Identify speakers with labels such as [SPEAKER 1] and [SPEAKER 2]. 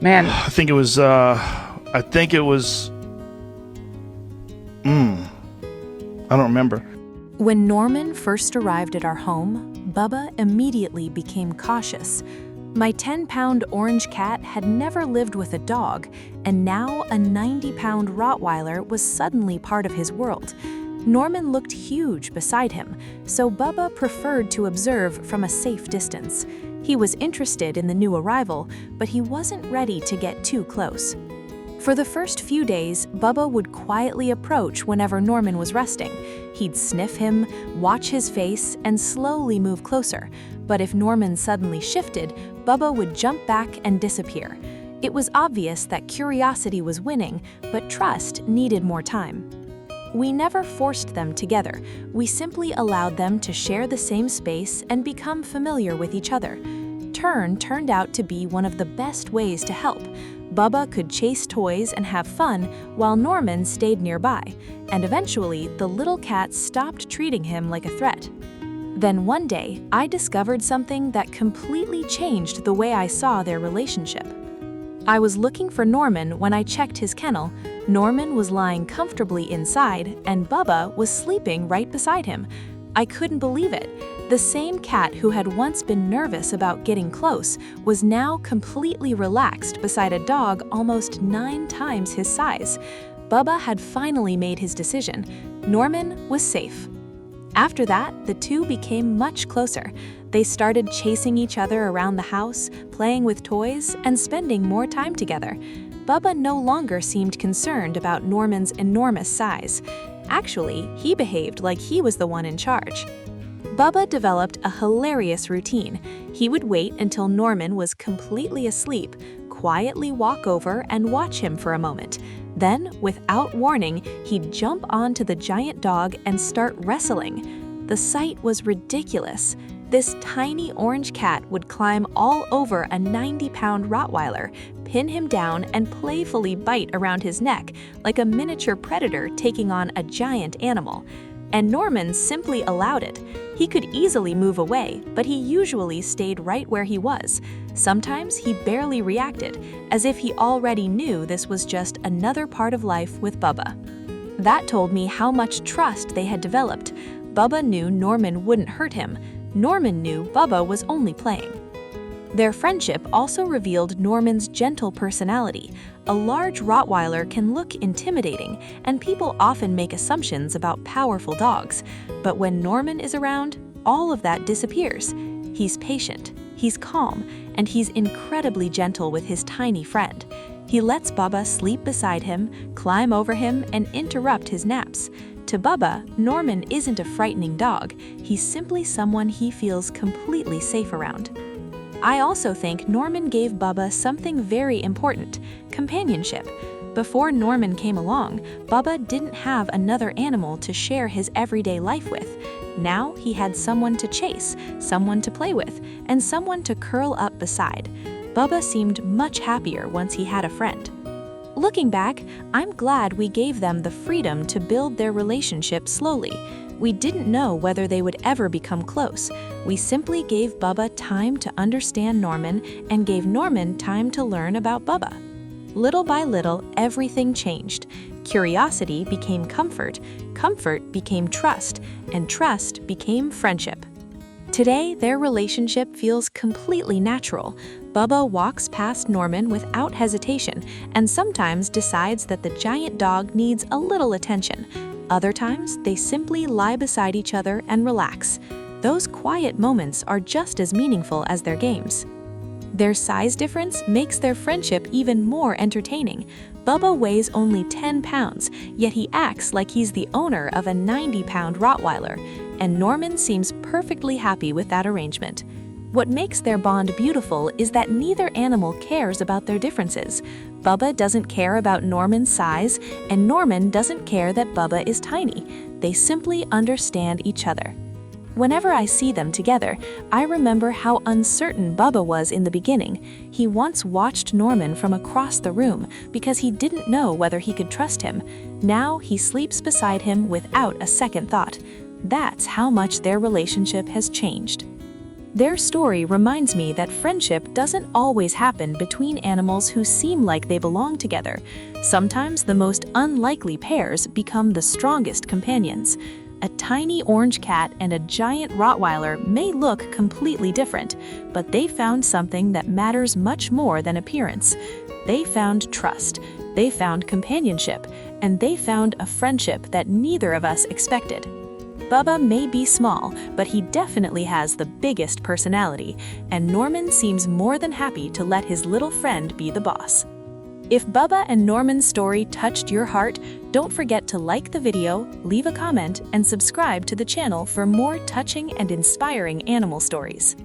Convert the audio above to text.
[SPEAKER 1] Man,
[SPEAKER 2] I think it was, I don't remember.
[SPEAKER 3] When Norman first arrived at our home, Bubba immediately became cautious. My 10-pound orange cat had never lived with a dog, and now a 90-pound Rottweiler was suddenly part of his world. Norman looked huge beside him, so Bubba preferred to observe from a safe distance. He was interested in the new arrival, but he wasn't ready to get too close. For the first few days, Bubba would quietly approach whenever Norman was resting. He'd sniff him, watch his face, and slowly move closer. But if Norman suddenly shifted, Bubba would jump back and disappear. It was obvious that curiosity was winning, but trust needed more time. We never forced them together. We simply allowed them to share the same space and become familiar with each other. Turn turned out to be one of the best ways to help. Bubba could chase toys and have fun while Norman stayed nearby, and eventually the little cat stopped treating him like a threat. Then one day, I discovered something that completely changed the way I saw their relationship. I was looking for Norman when I checked his kennel. Norman was lying comfortably inside, and Bubba was sleeping right beside him. I couldn't believe it. The same cat who had once been nervous about getting close was now completely relaxed beside a dog almost 9 times his size. Bubba had finally made his decision. Norman was safe. After that, the two became much closer. They started chasing each other around the house, playing with toys, and spending more time together. Bubba no longer seemed concerned about Norman's enormous size. Actually, he behaved like he was the one in charge. Bubba developed a hilarious routine. He would wait until Norman was completely asleep, quietly walk over and watch him for a moment. Then, without warning, he'd jump onto the giant dog and start wrestling. The sight was ridiculous. This tiny orange cat would climb all over a 90-pound Rottweiler, pin him down, and playfully bite around his neck like a miniature predator taking on a giant animal. And Norman simply allowed it. He could easily move away, but he usually stayed right where he was. Sometimes he barely reacted, as if he already knew this was just another part of life with Bubba. That told me how much trust they had developed. Bubba knew Norman wouldn't hurt him. Norman knew Bubba was only playing. Their friendship also revealed Norman's gentle personality. A large Rottweiler can look intimidating, and people often make assumptions about powerful dogs. But when Norman is around, all of that disappears. He's patient, he's calm, and he's incredibly gentle with his tiny friend. He lets Bubba sleep beside him, climb over him, and interrupt his naps. To Bubba, Norman isn't a frightening dog. He's simply someone he feels completely safe around. I also think Norman gave Bubba something very important: companionship. Before Norman came along, Bubba didn't have another animal to share his everyday life with. Now he had someone to chase, someone to play with, and someone to curl up beside. Bubba seemed much happier once he had a friend. Looking back, I'm glad we gave them the freedom to build their relationship slowly. We didn't know whether they would ever become close. We simply gave Bubba time to understand Norman and gave Norman time to learn about Bubba. Little by little, everything changed. Curiosity became comfort, comfort became trust, and trust became friendship. Today, their relationship feels completely natural. Bubba walks past Norman without hesitation and sometimes decides that the giant dog needs a little attention. Other times, they simply lie beside each other and relax. Those quiet moments are just as meaningful as their games. Their size difference makes their friendship even more entertaining. Bubba weighs only 10 pounds, yet he acts like he's the owner of a 90-pound Rottweiler, and Norman seems perfectly happy with that arrangement. What makes their bond beautiful is that neither animal cares about their differences. Bubba doesn't care about Norman's size, and Norman doesn't care that Bubba is tiny. They simply understand each other. Whenever I see them together, I remember how uncertain Bubba was in the beginning. He once watched Norman from across the room because he didn't know whether he could trust him. Now he sleeps beside him without a second thought. That's how much their relationship has changed. Their story reminds me that friendship doesn't always happen between animals who seem like they belong together. Sometimes the most unlikely pairs become the strongest companions. A tiny orange cat and a giant Rottweiler may look completely different, but they found something that matters much more than appearance. They found trust, they found companionship, and they found a friendship that neither of us expected. Bubba may be small, but he definitely has the biggest personality, and Norman seems more than happy to let his little friend be the boss. If Bubba and Norman's story touched your heart, don't forget to like the video, leave a comment, and subscribe to the channel for more touching and inspiring animal stories.